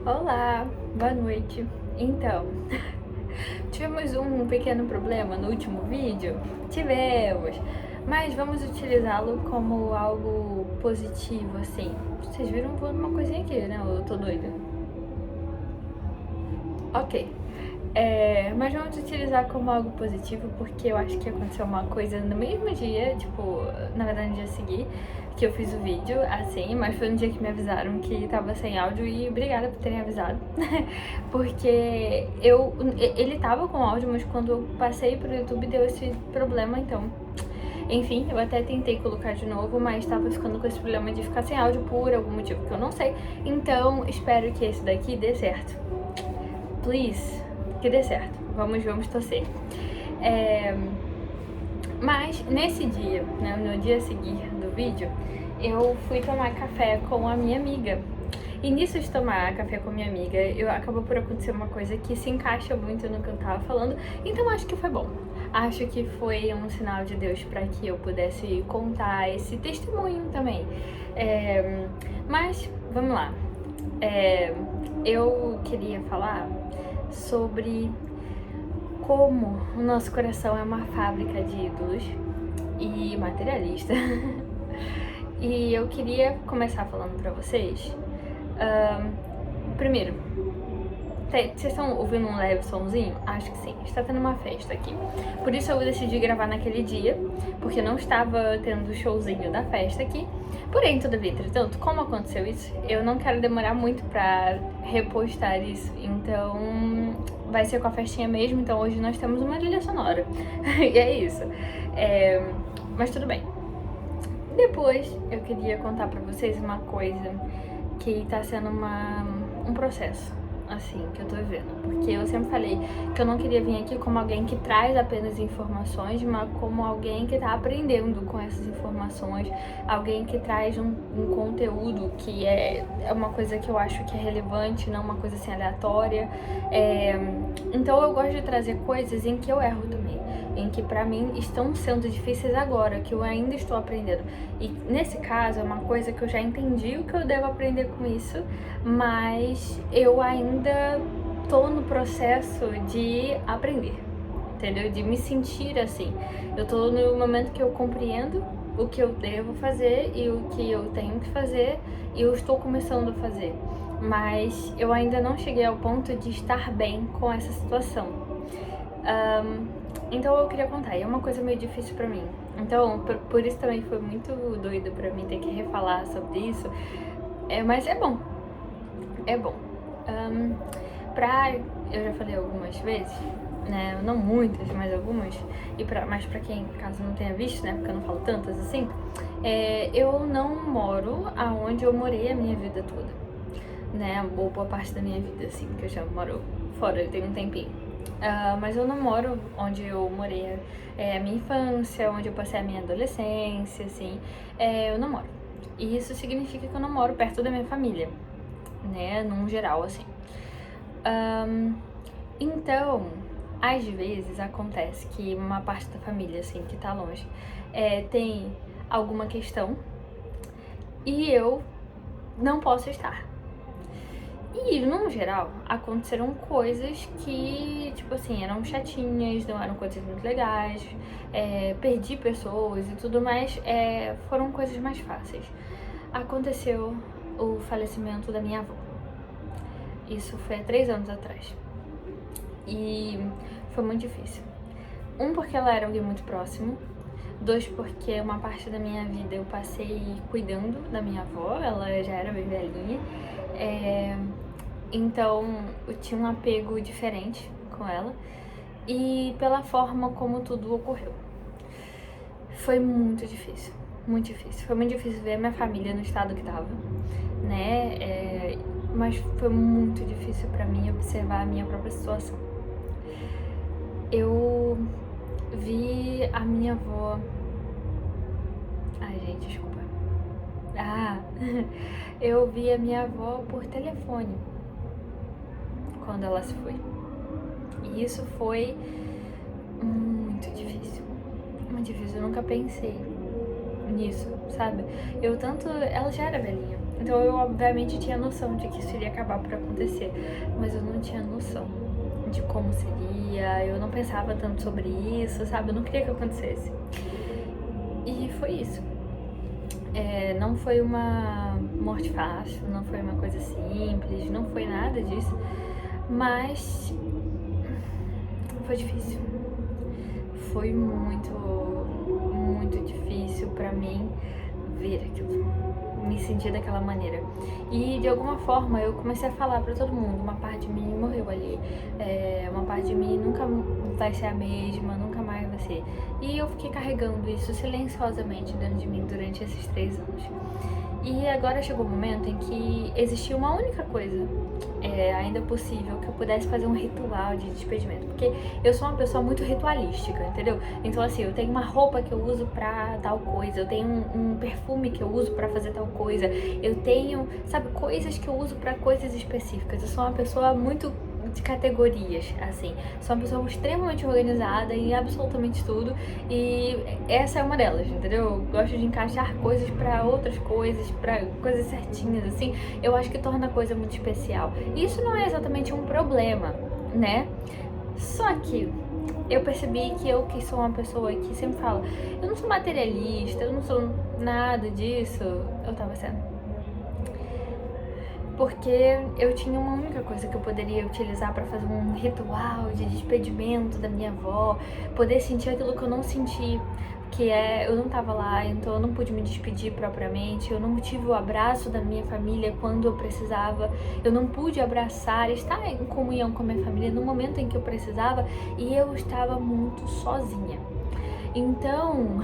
Olá, boa noite. Então, tivemos um pequeno problema no último vídeo? Tivemos, mas vamos utilizá-lo como algo positivo, assim. Vocês viram voando uma coisinha aqui, né? Eu tô doida. Ok. Mas vamos utilizar como algo positivo porque eu acho que aconteceu uma coisa no mesmo dia, tipo, na verdade no dia seguinte, que eu fiz o vídeo, assim, mas foi no dia que me avisaram que tava sem áudio e obrigada por terem avisado. Porque ele tava com áudio, mas quando eu passei pro YouTube deu esse problema, então... Enfim, eu até tentei colocar de novo, mas tava ficando com esse problema de ficar sem áudio por algum motivo que eu não sei. Então, espero que esse daqui dê certo. Please, que dê certo. Vamos torcer. Mas nesse dia, né, no dia seguinte do vídeo, eu fui tomar café com a minha amiga. E nisso de tomar café com a minha amiga, acabou por acontecer uma coisa que se encaixa muito no que eu tava falando, então acho que foi bom. Acho que foi um sinal de Deus para que eu pudesse contar esse testemunho também. Mas, vamos lá. Eu queria falar sobre como o nosso coração é uma fábrica de ídolos e materialista. E eu queria começar falando pra vocês. Primeiro, vocês estão ouvindo um leve somzinho? Acho que sim, está tendo uma festa aqui. Por isso eu decidi gravar naquele dia, porque não estava tendo o showzinho da festa aqui. Porém, todavia, entretanto, como aconteceu isso, eu não quero demorar muito pra repostar isso. Então, vai ser com a festinha mesmo, então hoje nós temos uma trilha sonora. E é isso. Mas tudo bem. Depois, eu queria contar pra vocês uma coisa que tá sendo um processo, assim, que eu tô vivendo. Porque eu sempre falei que eu não queria vir aqui como alguém que traz apenas informações, mas como alguém que tá aprendendo com essas informações, alguém que traz um conteúdo que é uma coisa que eu acho que é relevante, não uma coisa assim aleatória. Então eu gosto de trazer coisas em que eu erro também, em que pra mim estão sendo difíceis agora, que eu ainda estou aprendendo. E nesse caso é uma coisa que eu já entendi o que eu devo aprender com isso, mas eu ainda tô no processo de aprender, entendeu? De me sentir assim. Eu tô no momento que eu compreendo o que eu devo fazer e o que eu tenho que fazer, e eu estou começando a fazer. Mas eu ainda não cheguei ao ponto de estar bem com essa situação. Então eu queria contar, e é uma coisa meio difícil pra mim. Então, por isso também foi muito doido pra mim ter que refalar sobre isso. Mas é bom. É bom. Eu já falei algumas vezes, né? Não muitas, mas algumas. Mas pra quem, caso não tenha visto, né? Porque eu não falo tantas assim. Eu não moro aonde eu morei a minha vida toda, né? Ou boa parte da minha vida, assim, que eu já moro fora, tem um tempinho. Mas eu não moro onde eu morei a minha infância, onde eu passei a minha adolescência, assim. Eu não moro. E isso significa que eu não moro perto da minha família, né? Num geral, assim. Então, às vezes acontece que uma parte da família, assim, que tá longe, tem alguma questão e eu não posso estar. E, no geral, aconteceram coisas que, tipo assim, eram chatinhas, não eram coisas muito legais, perdi pessoas e tudo mais, foram coisas mais fáceis. Aconteceu o falecimento da minha avó. Isso foi há 3 anos atrás. E foi muito difícil. Porque ela era alguém muito próximo. 2, porque uma parte da minha vida eu passei cuidando da minha avó, ela já era bem velhinha. Então eu tinha um apego diferente com ela. E pela forma como tudo ocorreu. Foi muito difícil. Muito difícil. Foi muito difícil ver a minha família no estado que tava, né? Mas foi muito difícil pra mim observar a minha própria situação. Eu vi a minha avó... Ai, gente, desculpa. Eu vi a minha avó por telefone quando ela se foi. E isso foi muito difícil. Muito difícil. Eu nunca pensei nisso, sabe? Ela já era velhinha. Então eu obviamente tinha noção de que isso iria acabar por acontecer, mas eu não tinha noção de como seria, eu não pensava tanto sobre isso, sabe? Eu não queria que acontecesse. E foi isso. Não foi uma morte fácil, não foi uma coisa simples, não foi nada disso, mas foi difícil. Foi muito, muito difícil pra mim ver aquilo, me sentir daquela maneira. E de alguma forma eu comecei a falar pra todo mundo, uma parte de mim morreu ali, uma parte de mim nunca vai ser a mesma, nunca mais vai ser. E eu fiquei carregando isso silenciosamente dentro de mim durante esses 3 anos. E agora chegou o momento em que existia uma única coisa ainda possível que eu pudesse fazer um ritual de despedimento, porque eu sou uma pessoa muito ritualística, entendeu? Então assim, eu tenho uma roupa que eu uso pra tal coisa, eu tenho um perfume que eu uso pra fazer tal coisa, eu tenho, sabe, coisas que eu uso pra coisas específicas. Eu sou uma pessoa muito de categorias, assim. Sou uma pessoa extremamente organizada em absolutamente tudo e essa é uma delas, entendeu? Eu gosto de encaixar coisas pra outras coisas, pra coisas certinhas, assim. Eu acho que torna a coisa muito especial. E isso não é exatamente um problema, né? Só que eu percebi que eu, que sou uma pessoa que sempre fala, eu não sou materialista, eu não sou nada disso, eu tava sendo. Porque eu tinha uma única coisa que eu poderia utilizar pra fazer um ritual de despedimento da minha avó, poder sentir aquilo que eu não senti, que eu não tava lá, então eu não pude me despedir propriamente, eu não tive o abraço da minha família quando eu precisava, eu não pude abraçar, estar em comunhão com a minha família no momento em que eu precisava, e eu estava muito sozinha. Então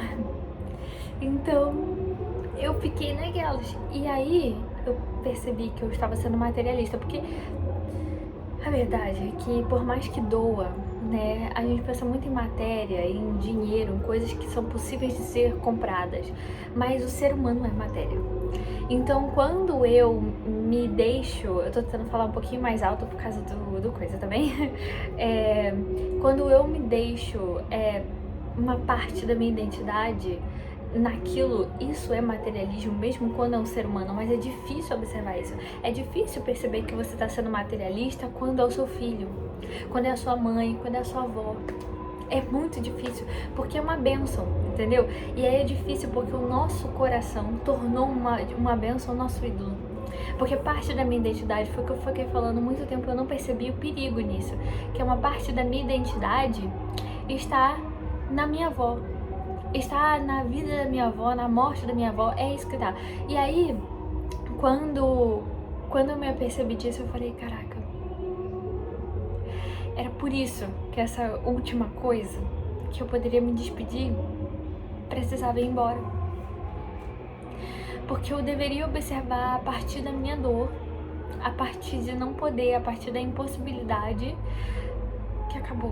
eu fiquei naquelas. E aí eu percebi que eu estava sendo materialista, porque a verdade é que por mais que doa, né, a gente pensa muito em matéria, em dinheiro, em coisas que são possíveis de ser compradas, mas o ser humano é matéria. Então quando eu me deixo, eu tô tentando falar um pouquinho mais alto por causa do coisa também, quando eu me deixo uma parte da minha identidade naquilo, isso é materialismo, mesmo quando é um ser humano, mas é difícil observar isso. É difícil perceber que você está sendo materialista quando é o seu filho, quando é a sua mãe, quando é a sua avó. É muito difícil, porque é uma bênção, entendeu? E aí é difícil porque o nosso coração tornou uma bênção o nosso ídolo. Porque parte da minha identidade, foi o que eu fiquei falando muito tempo, eu não percebi o perigo nisso, que é uma parte da minha identidade está na minha avó, está na vida da minha avó, na morte da minha avó, é isso que tá. E aí, quando eu me apercebi disso, eu falei, caraca, era por isso que essa última coisa que eu poderia me despedir precisava ir embora. Porque eu deveria observar a partir da minha dor, a partir de não poder, a partir da impossibilidade que acabou.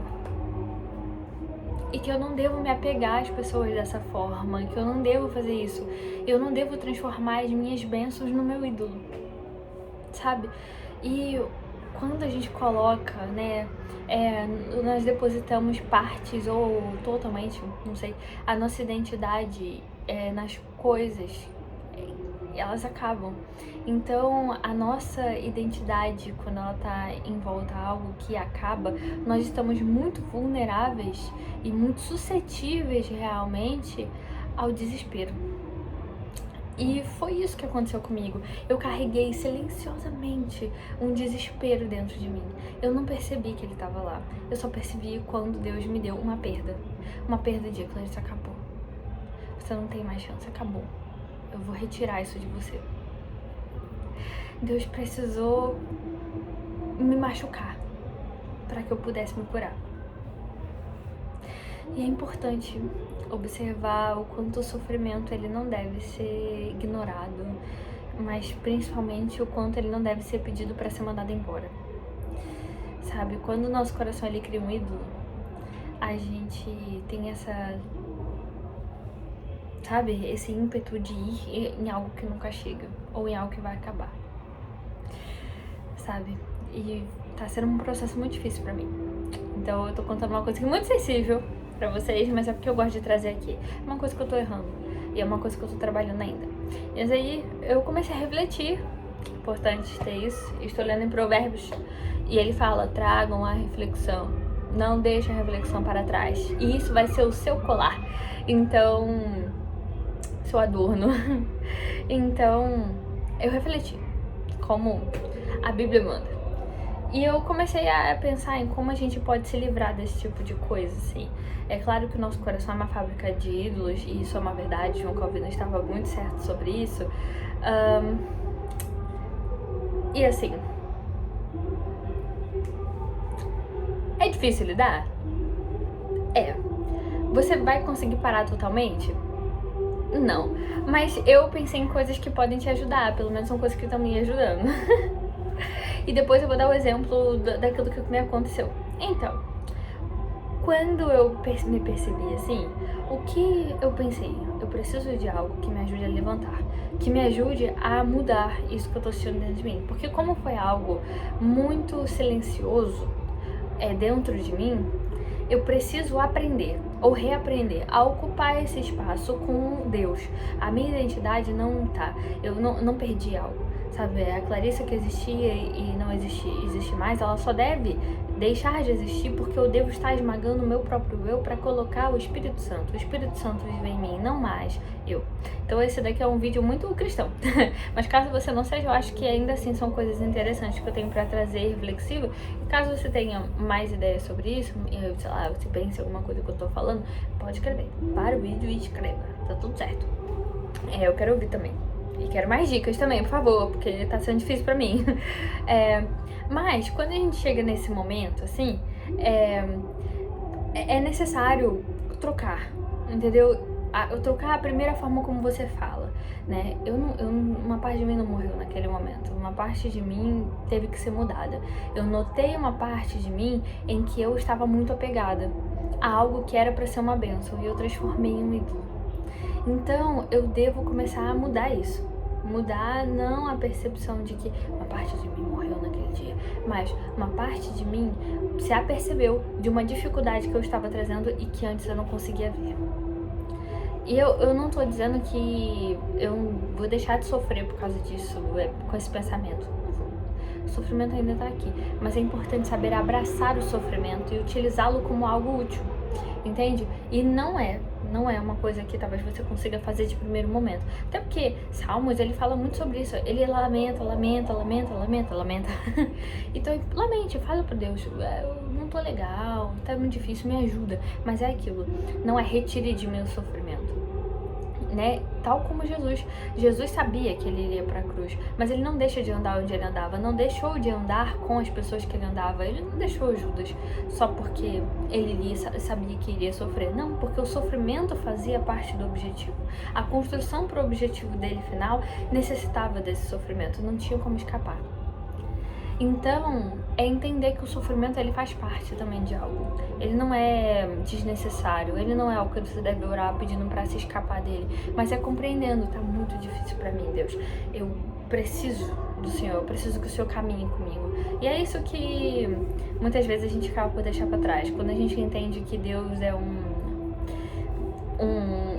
E que eu não devo me apegar às pessoas dessa forma, que eu não devo fazer isso. Eu não devo transformar as minhas bênçãos no meu ídolo, sabe? E quando a gente coloca, né, nós depositamos partes ou totalmente, não sei, a nossa identidade nas coisas, elas acabam. Então, a nossa identidade, quando ela tá em volta a algo que acaba, nós estamos muito vulneráveis e muito suscetíveis realmente ao desespero. E foi isso que aconteceu comigo. Eu carreguei silenciosamente um desespero dentro de mim. Eu não percebi que ele estava lá. Eu só percebi quando Deus me deu uma perda. Uma perda de Clarice, acabou. Você não tem mais chance, acabou. Eu vou retirar isso de você. Deus precisou me machucar para que eu pudesse me curar. E é importante observar o quanto o sofrimento ele não deve ser ignorado, mas principalmente o quanto ele não deve ser pedido para ser mandado embora. Sabe, quando o nosso coração ele cria um ídolo, a gente tem esse ímpeto de ir em algo que nunca chega, ou em algo que vai acabar, sabe? E tá sendo um processo muito difícil pra mim. Então eu tô contando uma coisa que é muito sensível pra vocês, mas é porque eu gosto de trazer aqui. Uma coisa que eu tô errando. E é uma coisa que eu tô trabalhando ainda. Mas aí eu comecei a refletir, importante ter isso. Estou lendo em Provérbios e ele fala: tragam a reflexão, não deixe a reflexão para trás. E isso vai ser o seu colar. Então, seu adorno. Então, eu refleti como a Bíblia manda. E eu comecei a pensar em como a gente pode se livrar desse tipo de coisa, assim. É claro que o nosso coração é uma fábrica de ídolos, e isso é uma verdade. João Calvino estava muito certo sobre isso. E assim, é difícil lidar? É. Você vai conseguir parar totalmente? Não. Mas eu pensei em coisas que podem te ajudar, pelo menos são coisas que estão me ajudando. E depois eu vou dar o exemplo daquilo que me aconteceu. Então, quando eu me percebi assim, o que eu pensei? Eu preciso de algo que me ajude a levantar, que me ajude a mudar isso que eu tô sentindo dentro de mim. Porque como foi algo muito silencioso dentro de mim, eu preciso aprender ou reaprender a ocupar esse espaço com Deus. A minha identidade não tá, eu não perdi algo, sabe? A Clarissa que existia e não existe mais, ela só deve deixar de existir porque eu devo estar esmagando o meu próprio eu para colocar o Espírito Santo. O Espírito Santo vive em mim, não mais eu. Então esse daqui é um vídeo muito cristão. Mas caso você não seja, eu acho que ainda assim são coisas interessantes que eu tenho para trazer reflexivo. E caso você tenha mais ideias sobre isso, sei lá, você pense em alguma coisa que eu tô falando, pode escrever. Para o vídeo e escreva. Tá tudo certo. Eu quero ouvir também. E quero mais dicas também, por favor, porque tá sendo difícil pra mim. Mas, quando a gente chega nesse momento, assim, é necessário trocar, entendeu? Trocar a primeira forma como você fala, né? Uma parte de mim não morreu naquele momento. Uma parte de mim teve que ser mudada. Eu notei uma parte de mim em que eu estava muito apegada a algo que era pra ser uma bênção e eu transformei em um ídolo. Então, eu devo começar a mudar isso. Mudar não a percepção de que uma parte de mim morreu naquele dia, mas uma parte de mim se apercebeu de uma dificuldade que eu estava trazendo e que antes eu não conseguia ver. E eu não tô dizendo que eu vou deixar de sofrer por causa disso, com esse pensamento. O sofrimento ainda tá aqui, mas é importante saber abraçar o sofrimento e utilizá-lo como algo útil, entende? E não é uma coisa que talvez você consiga fazer de primeiro momento. Até porque Salmos, ele fala muito sobre isso. Ele lamenta. Então, lamente, fala pra Deus, eu não tô legal, tá muito difícil, me ajuda. Mas é aquilo, não é retire de mim o sofrimento, né? Tal como Jesus sabia que ele iria para a cruz, mas ele não deixa de andar onde ele andava, não deixou de andar com as pessoas que ele andava, ele não deixou Judas só porque ele sabia que iria sofrer, não, porque o sofrimento fazia parte do objetivo. A construção para o objetivo dele final necessitava desse sofrimento, não tinha como escapar. Então, é entender que o sofrimento ele faz parte também de algo. Ele não é desnecessário, ele não é algo que você deve orar pedindo pra se escapar dele, mas é compreendendo, tá muito difícil pra mim, Deus. Eu preciso do Senhor, eu preciso que o Senhor caminhe comigo. E é isso que muitas vezes a gente acaba por deixar pra trás. Quando a gente entende que Deus é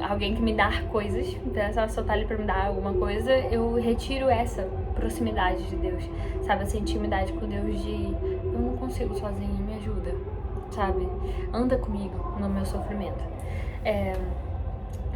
alguém que me dá coisas, então ela só tá ali pra me dar alguma coisa, eu retiro essa proximidade de Deus, sabe? Essa intimidade com Deus de eu não consigo sozinha, me ajuda, sabe? Anda comigo no meu sofrimento.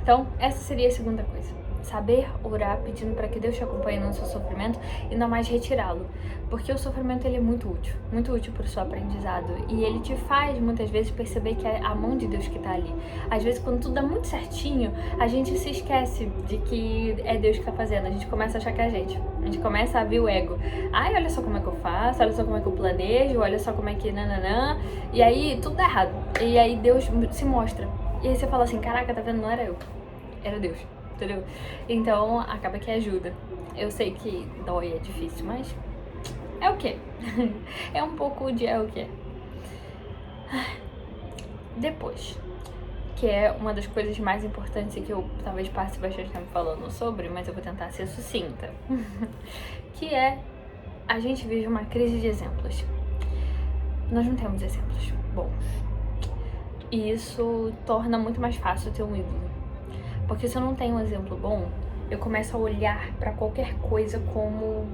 Então, essa seria a segunda coisa. Saber orar pedindo para que Deus te acompanhe no seu sofrimento e não mais retirá-lo. Porque o sofrimento ele é muito útil para o seu aprendizado. E ele te faz muitas vezes perceber que é a mão de Deus que tá ali. Às vezes quando tudo dá muito certinho, a gente se esquece de que é Deus que tá fazendo. A gente começa a achar que é a gente começa a ver o ego. Ai, olha só como é que eu faço, olha só como é que eu planejo, olha só como é que nananã. E aí tudo dá errado. E aí Deus se mostra. E aí você fala assim, caraca, tá vendo? Não era eu, era Deus. Entendeu? Então, acaba que ajuda. Eu sei que dói, é difícil, mas é o quê? É um pouco de é o quê? Depois, que é uma das coisas mais importantes e que eu talvez passe bastante tempo falando sobre, mas eu vou tentar ser sucinta. Que é, a gente vive uma crise de exemplos. Nós não temos exemplos bons. E isso torna muito mais fácil ter um ídolo. Porque se eu não tenho um exemplo bom, eu começo a olhar pra qualquer coisa como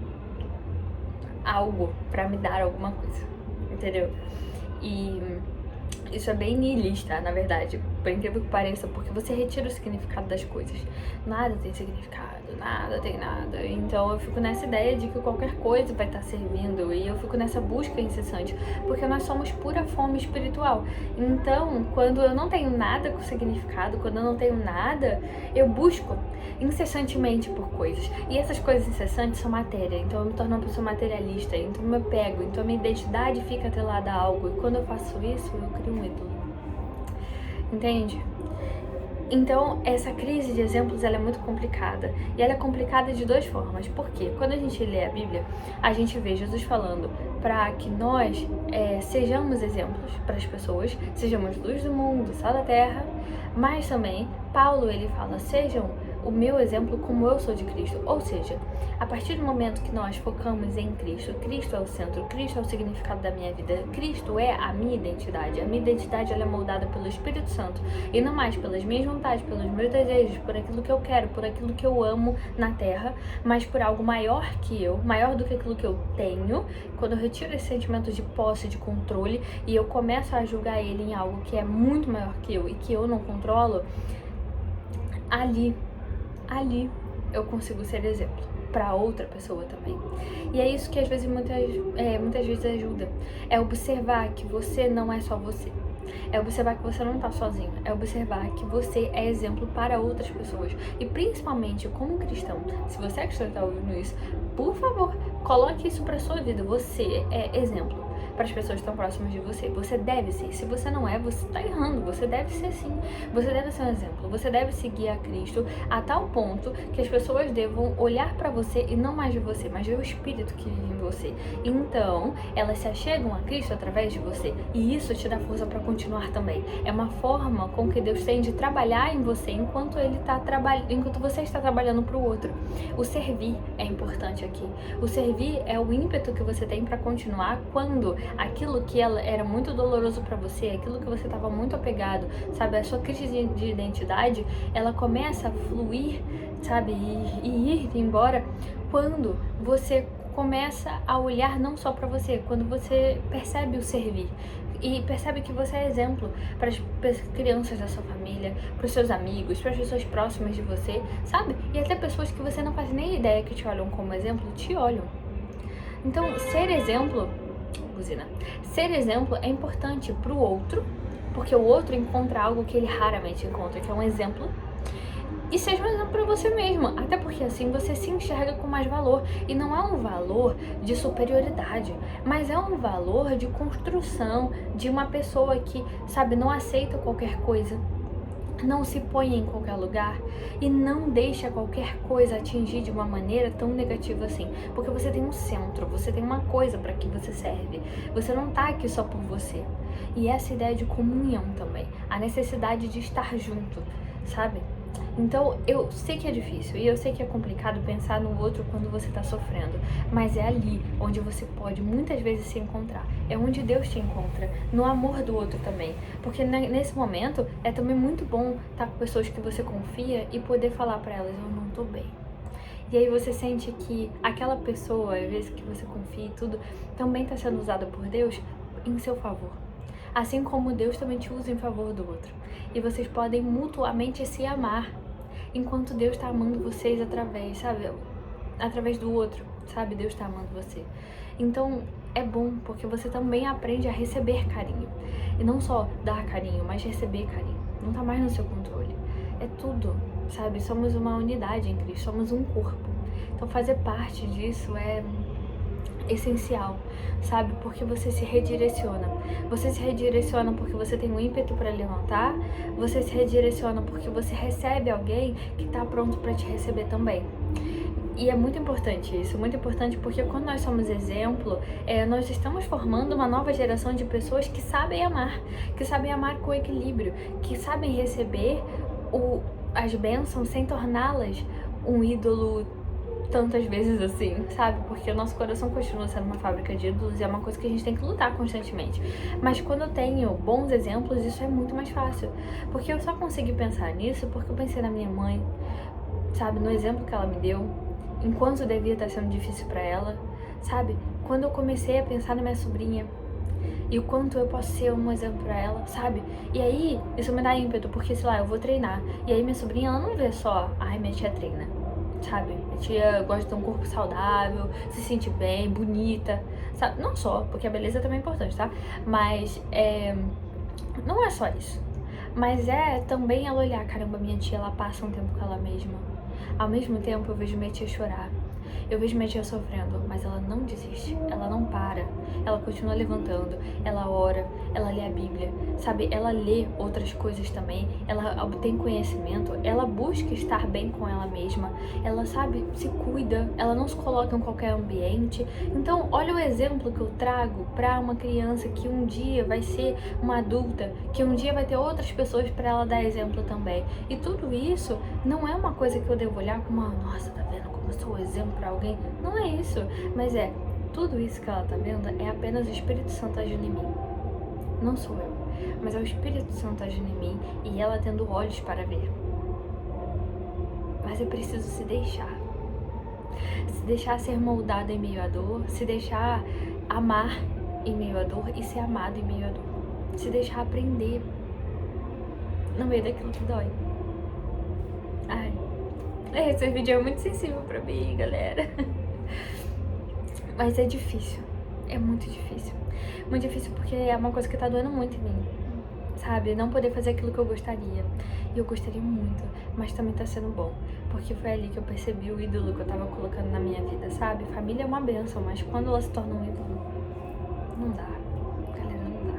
algo pra me dar alguma coisa, entendeu? E isso é bem niilista, na verdade, por incrível que pareça, porque você retira o significado das coisas. Nada tem significado, nada tem nada. Então eu fico nessa ideia de que qualquer coisa vai estar servindo e eu fico nessa busca incessante, porque nós somos pura fome espiritual. Então, quando eu não tenho nada com significado, quando eu não tenho nada, eu busco incessantemente por coisas. E essas coisas incessantes são matéria, então eu me torno uma pessoa materialista, então eu me pego, então a minha identidade fica atrelada a algo. E quando eu faço isso, eu crio um ídolo. Entende? Então, essa crise de exemplos, ela é muito complicada. E ela é complicada de duas formas. Por quê? Quando a gente lê a Bíblia, a gente vê Jesus falando para que nós sejamos exemplos para as pessoas, sejamos luz do mundo, sal da terra, mas também Paulo, ele fala, sejam o meu exemplo como eu sou de Cristo. Ou seja, a partir do momento que nós focamos em Cristo, Cristo é o centro, Cristo é o significado da minha vida, Cristo é a minha identidade. A minha identidade, ela é moldada pelo Espírito Santo e não mais pelas minhas vontades, pelos meus desejos, por aquilo que eu quero, por aquilo que eu amo na terra, mas por algo maior que eu, maior do que aquilo que eu tenho. Quando eu retiro esse sentimento de posse, de controle, e eu começo a julgar ele em algo que é muito maior que eu e que eu não controlo, ali eu consigo ser exemplo para outra pessoa também. E é isso que às vezes muitas vezes ajuda. É observar que você não é só você. É observar que você não tá sozinho. É observar que você é exemplo para outras pessoas. E principalmente como cristão, se você é cristão e tá ouvindo isso, por favor, coloque isso pra sua vida. Você é exemplo para as pessoas que estão próximas de você. Você deve ser. Se você não é, você está errando. Você deve ser sim. Você deve ser um exemplo. Você deve seguir a Cristo a tal ponto que as pessoas devam olhar para você e não mais de você, mas ver o Espírito que vive em você. Então, elas se achegam a Cristo através de você. E isso te dá força para continuar também. É uma forma com que Deus tem de trabalhar em você enquanto ele está enquanto você está trabalhando para o outro. O servir é importante aqui. O servir é o ímpeto que você tem para continuar quando aquilo que era muito doloroso para você, aquilo que você estava muito apegado, sabe, a sua crise de identidade, ela começa a fluir, sabe, e ir embora quando você começa a olhar não só para você, quando você percebe o servir e percebe que você é exemplo para as crianças da sua família, para os seus amigos, para as pessoas próximas de você, sabe, e até pessoas que você não faz nem ideia que te olham como exemplo, te olham. Então, ser exemplo é importante pro outro, porque o outro encontra algo que ele raramente encontra, que é um exemplo. E seja um exemplo para você mesmo, até porque assim você se enxerga com mais valor. E não é um valor de superioridade, mas é um valor de construção, de uma pessoa que, sabe, não aceita qualquer coisa, não se põe em qualquer lugar e não deixa qualquer coisa atingir de uma maneira tão negativa assim, porque você tem um centro, você tem uma coisa para que você serve, você não tá aqui só por você. E essa ideia de comunhão também, a necessidade de estar junto, sabe? Então, eu sei que é difícil e eu sei que é complicado pensar no outro quando você tá sofrendo, mas é ali onde você pode muitas vezes se encontrar. É onde Deus te encontra, no amor do outro também. Porque nesse momento é também muito bom estar com pessoas que você confia e poder falar pra elas, eu não tô bem. E aí você sente que aquela pessoa, às vezes que você confia e tudo, também tá sendo usada por Deus em seu favor. Assim como Deus também te usa em favor do outro. E vocês podem mutuamente se amar, enquanto Deus tá amando vocês através, sabe? Através do outro, sabe? Deus tá amando você. Então, é bom, porque você também aprende a receber carinho. E não só dar carinho, mas receber carinho. Não tá mais no seu controle. É tudo, sabe? Somos uma unidade em Cristo, somos um corpo. Então, fazer parte disso é essencial, sabe? Porque você se redireciona. Você se redireciona porque você tem um ímpeto para levantar, você se redireciona porque você recebe alguém que tá pronto para te receber também. E é muito importante isso, muito importante porque quando nós somos exemplo, nós estamos formando uma nova geração de pessoas que sabem amar com equilíbrio, que sabem receber as bênçãos sem torná-las um ídolo tantas vezes assim, sabe? Porque o nosso coração continua sendo uma fábrica de ídolos e é uma coisa que a gente tem que lutar constantemente. Mas quando eu tenho bons exemplos, isso é muito mais fácil. Porque eu só consegui pensar nisso porque eu pensei na minha mãe, sabe? No exemplo que ela me deu, enquanto devia estar sendo difícil pra ela, sabe? Quando eu comecei a pensar na minha sobrinha e o quanto eu posso ser um exemplo pra ela, sabe? E aí, isso me dá ímpeto, porque, sei lá, eu vou treinar. E aí minha sobrinha, ela não vê só, ai, minha tia treina, sabe? Minha tia gosta de ter um corpo saudável, se sentir bem, bonita, sabe? Não só, porque a beleza também é importante, tá? Mas, não é só isso. Mas é também ela olhar, caramba, minha tia, ela passa um tempo com ela mesma. Ao mesmo tempo, eu vejo minha tia chorar. Eu vejo minha tia sofrendo, mas ela não desiste, ela não para, ela continua levantando, ela ora, ela lê a Bíblia, sabe? Ela lê outras coisas também, ela obtém conhecimento, ela busca estar bem com ela mesma, ela, sabe, se cuida, ela não se coloca em qualquer ambiente. Então, olha o exemplo que eu trago para uma criança que um dia vai ser uma adulta, que um dia vai ter outras pessoas para ela dar exemplo também. E tudo isso não é uma coisa que eu devo olhar como uma, nossa, tá vendo como eu sou exemplo para alguém? Não é isso, mas tudo isso que ela tá vendo é apenas o Espírito Santo agindo em mim. Não sou eu, mas é o Espírito Santo agindo em mim e ela tendo olhos para ver. Mas é preciso se deixar ser moldado em meio à dor, se deixar amar em meio à dor e ser amado em meio à dor, se deixar aprender no meio daquilo que dói. Ai, esse vídeo é muito sensível pra mim, galera. Mas é difícil, é muito difícil. Muito difícil porque é uma coisa que tá doendo muito em mim, sabe? Não poder fazer aquilo que eu gostaria. E eu gostaria muito, mas também tá sendo bom. Porque foi ali que eu percebi o ídolo que eu tava colocando na minha vida, sabe? Família é uma bênção, mas quando ela se torna um ídolo, não dá. Galera, não dá.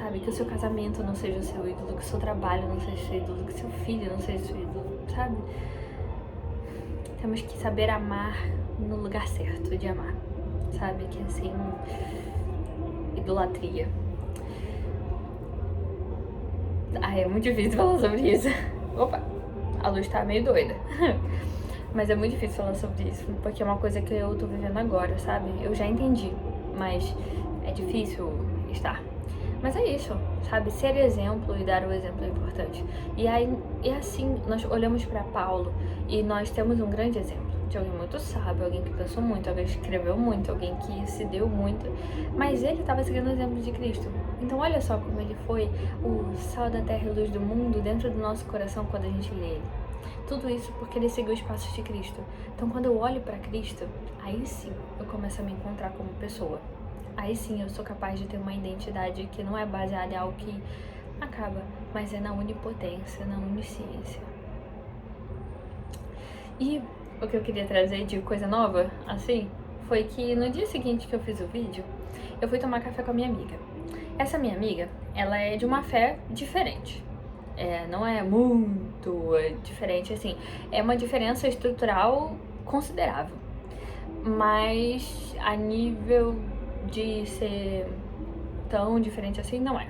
Sabe? Que o seu casamento não seja o seu ídolo, que o seu trabalho não seja o seu ídolo, que seu filho não seja o seu ídolo, sabe? Temos que saber amar no lugar certo de amar, sabe? Que é assim, idolatria. Ai, é muito difícil falar sobre isso. Opa, a luz tá meio doida. Mas é muito difícil falar sobre isso, porque é uma coisa que eu tô vivendo agora, sabe? Eu já entendi, mas é difícil estar. Mas é isso, sabe? Ser exemplo e dar o exemplo é importante. E aí, assim, nós olhamos pra Paulo e nós temos um grande exemplo de alguém muito sábio, alguém que pensou muito, alguém que escreveu muito, alguém que se deu muito, mas ele estava seguindo o exemplo de Cristo. Então olha só como ele foi o sal da terra e luz do mundo dentro do nosso coração quando a gente lê ele. Tudo isso porque ele seguiu os passos de Cristo. Então quando eu olho pra Cristo, aí sim eu começo a me encontrar como pessoa. Aí sim eu sou capaz de ter uma identidade que não é baseada em algo que acaba, mas é na onipotência, na onisciência. E o que eu queria trazer de coisa nova, assim, foi que no dia seguinte que eu fiz o vídeo, eu fui tomar café com a minha amiga. Essa minha amiga, ela é de uma fé diferente. Não é muito diferente, assim. É uma diferença estrutural considerável. Mas a nível de ser tão diferente assim, não é.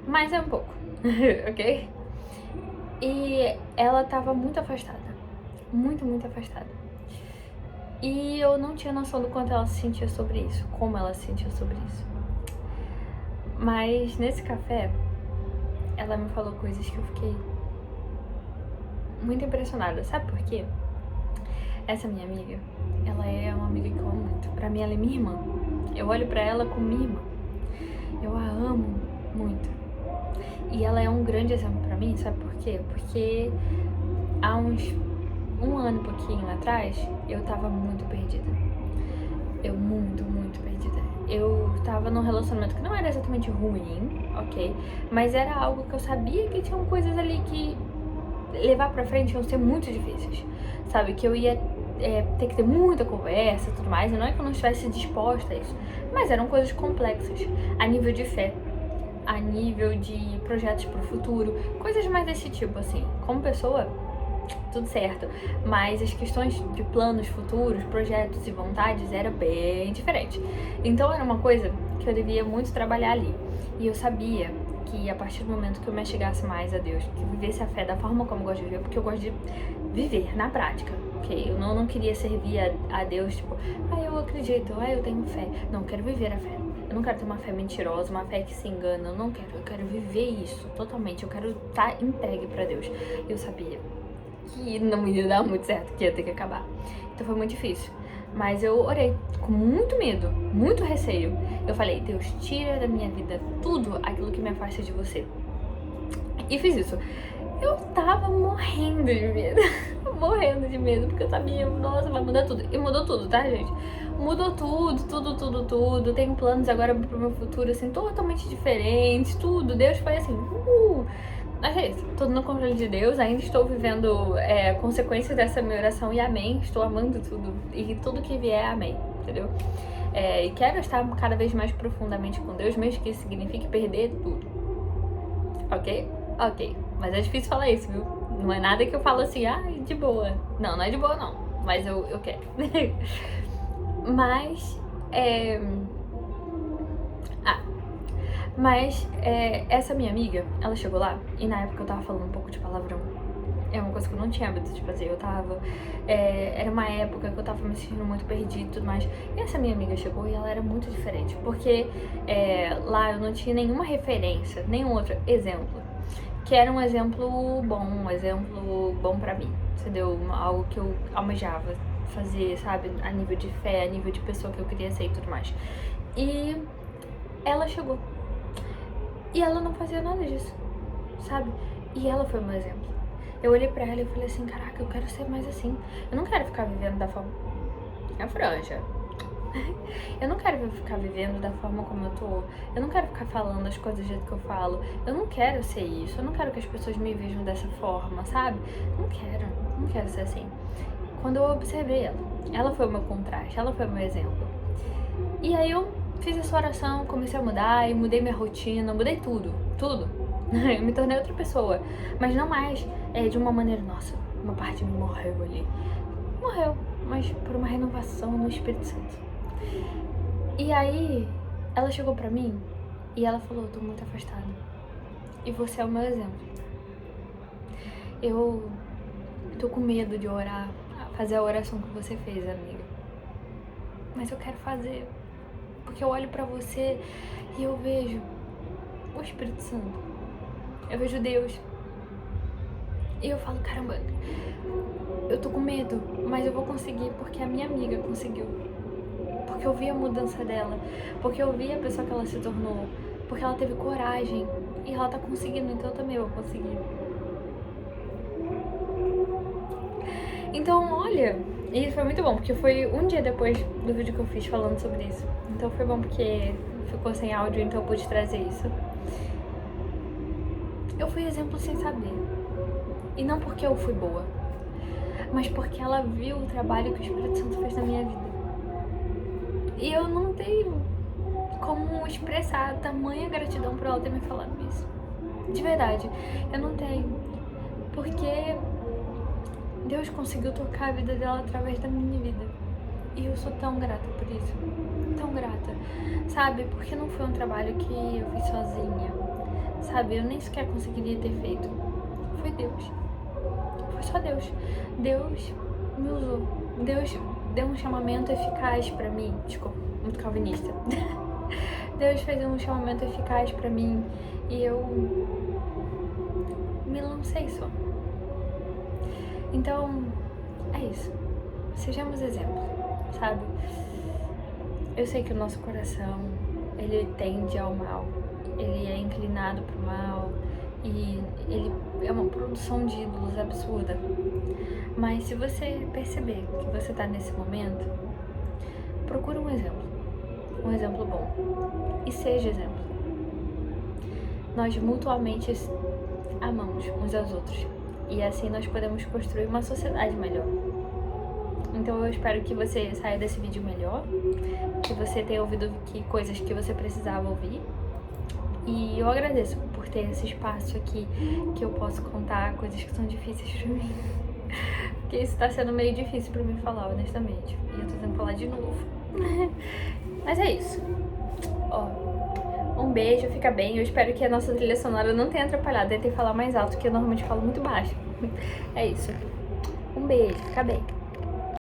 Mas é um pouco, ok? E ela tava muito afastada. Muito, muito afastada. E eu não tinha noção do quanto ela se sentia sobre isso, como ela se sentia sobre isso. Mas nesse café, ela me falou coisas que eu fiquei muito impressionada. Sabe por quê? Essa minha amiga, ela é uma amiga que eu amo muito. Pra mim, ela é minha irmã. Eu olho pra ela como minha irmã. Eu a amo muito. E ela é um grande exemplo pra mim, sabe por quê? Porque há uns um ano e pouquinho atrás, eu tava muito perdida. Muito perdida. Eu tava num relacionamento que não era exatamente ruim, ok? Mas era algo que eu sabia que tinham coisas ali que levar pra frente iam ser muito difíceis. Sabe? Que eu ia ter que ter muita conversa e tudo mais. E não é que eu não estivesse disposta a isso. Mas eram coisas complexas. A nível de fé. A nível de projetos pro futuro. Coisas mais desse tipo, assim. Como pessoa, tudo certo, mas as questões de planos futuros, projetos e vontades era bem diferente. Então era uma coisa que eu devia muito trabalhar ali. E eu sabia que a partir do momento que eu me achegasse mais a Deus, que eu vivesse a fé da forma como eu gosto de viver, porque eu gosto de viver na prática, ok? Eu não queria servir a Deus, tipo, eu acredito, eu tenho fé. Não, eu quero viver a fé. Eu não quero ter uma fé mentirosa, uma fé que se engana, eu não quero. Eu quero viver isso totalmente, eu quero estar entregue pra Deus. Eu sabia que não ia dar muito certo, que ia ter que acabar. Então foi muito difícil. Mas eu orei com muito medo, muito receio. Eu falei, Deus, tira da minha vida tudo aquilo que me afasta de você. E fiz isso. Eu tava morrendo de medo, morrendo de medo, porque eu sabia, nossa, vai mudar tudo. E mudou tudo, tá, gente? Mudou tudo. Tenho planos agora pro meu futuro, assim, totalmente diferentes, tudo. Deus foi assim, Mas é isso, tudo no controle de Deus. Ainda estou vivendo consequências dessa minha oração e amém. Estou amando tudo. E tudo que vier, amém, entendeu? E quero estar cada vez mais profundamente com Deus, mesmo que isso signifique perder tudo. Ok? Ok. Mas é difícil falar isso, viu? Não é nada que eu falo assim, de boa. Não é de boa, não. Mas eu quero. Mas, essa minha amiga, ela chegou lá e na época eu tava falando um pouco de palavrão. É uma coisa que eu não tinha hábito de fazer. Eu tava... era uma época que eu tava me sentindo muito perdida e tudo mais. E essa minha amiga chegou e ela era muito diferente. Porque lá eu não tinha nenhuma referência, nenhum outro exemplo. Que era um exemplo bom pra mim. Entendeu? Algo que eu almejava fazer, sabe? A nível de fé, a nível de pessoa que eu queria ser e tudo mais. E ela chegou. E ela não fazia nada disso, sabe? E ela foi o meu exemplo. Eu olhei pra ela e falei assim, caraca, eu quero ser mais assim. Eu não quero ficar vivendo da forma... É franja. Eu não quero ficar vivendo da forma como eu tô. Eu não quero ficar falando as coisas do jeito que eu falo. Eu não quero ser isso. Eu não quero que as pessoas me vejam dessa forma, sabe? Não quero ser assim. Quando eu observei ela foi o meu contraste, ela foi o meu exemplo. E aí eu fiz essa oração, comecei a mudar e mudei minha rotina, mudei tudo. Eu me tornei outra pessoa, mas não mais de uma maneira, nossa, uma parte de mim morreu ali. Morreu, mas por uma renovação no Espírito Santo. E aí, ela chegou pra mim e ela falou, tô muito afastada. E você é o meu exemplo. Eu tô com medo de orar, fazer a oração que você fez, amiga. Mas eu quero fazer. Porque eu olho pra você e eu vejo o Espírito Santo. Eu vejo Deus. E eu falo, caramba, eu tô com medo, mas eu vou conseguir porque a minha amiga conseguiu. Porque eu vi a mudança dela. Porque eu vi a pessoa que ela se tornou. Porque ela teve coragem. E ela tá conseguindo, então eu também vou conseguir. Então, olha, e foi muito bom, porque foi um dia depois do vídeo que eu fiz falando sobre isso. Então foi bom porque ficou sem áudio, então eu pude trazer isso. Eu fui exemplo sem saber. E não porque eu fui boa, mas porque ela viu o trabalho que o Espírito Santo fez na minha vida. E eu não tenho como expressar tamanha gratidão por ela ter me falado isso. De verdade, eu não tenho. Porque Deus conseguiu tocar a vida dela através da minha vida. E eu sou tão grata por isso. Tão grata. Sabe? Porque não foi um trabalho que eu fiz sozinha. Sabe? Eu nem sequer conseguiria ter feito. Foi Deus. Foi só Deus. Deus me usou. Deus deu um chamamento eficaz pra mim. Desculpa, muito calvinista. Deus fez um chamamento eficaz pra mim. E eu me lancei só. Então, é isso. Sejamos exemplos, sabe? Eu sei que o nosso coração, ele tende ao mal. Ele é inclinado pro mal. E ele é uma produção de ídolos absurda. Mas se você perceber que você tá nesse momento, procura um exemplo bom. E seja exemplo. Nós mutuamente amamos uns aos outros. E assim nós podemos construir uma sociedade melhor. Então eu espero que você saia desse vídeo melhor, que você tenha ouvido coisas que você precisava ouvir. E eu agradeço por ter esse espaço aqui, que eu posso contar coisas que são difíceis pra mim. Porque isso tá sendo meio difícil pra mim falar, honestamente. E eu tô tentando falar de novo. Mas é isso. Um beijo, fica bem. Eu espero que a nossa trilha sonora não tenha atrapalhado. Eu tentei falar mais alto, porque eu normalmente falo muito baixo. É isso. Um beijo, fica bem.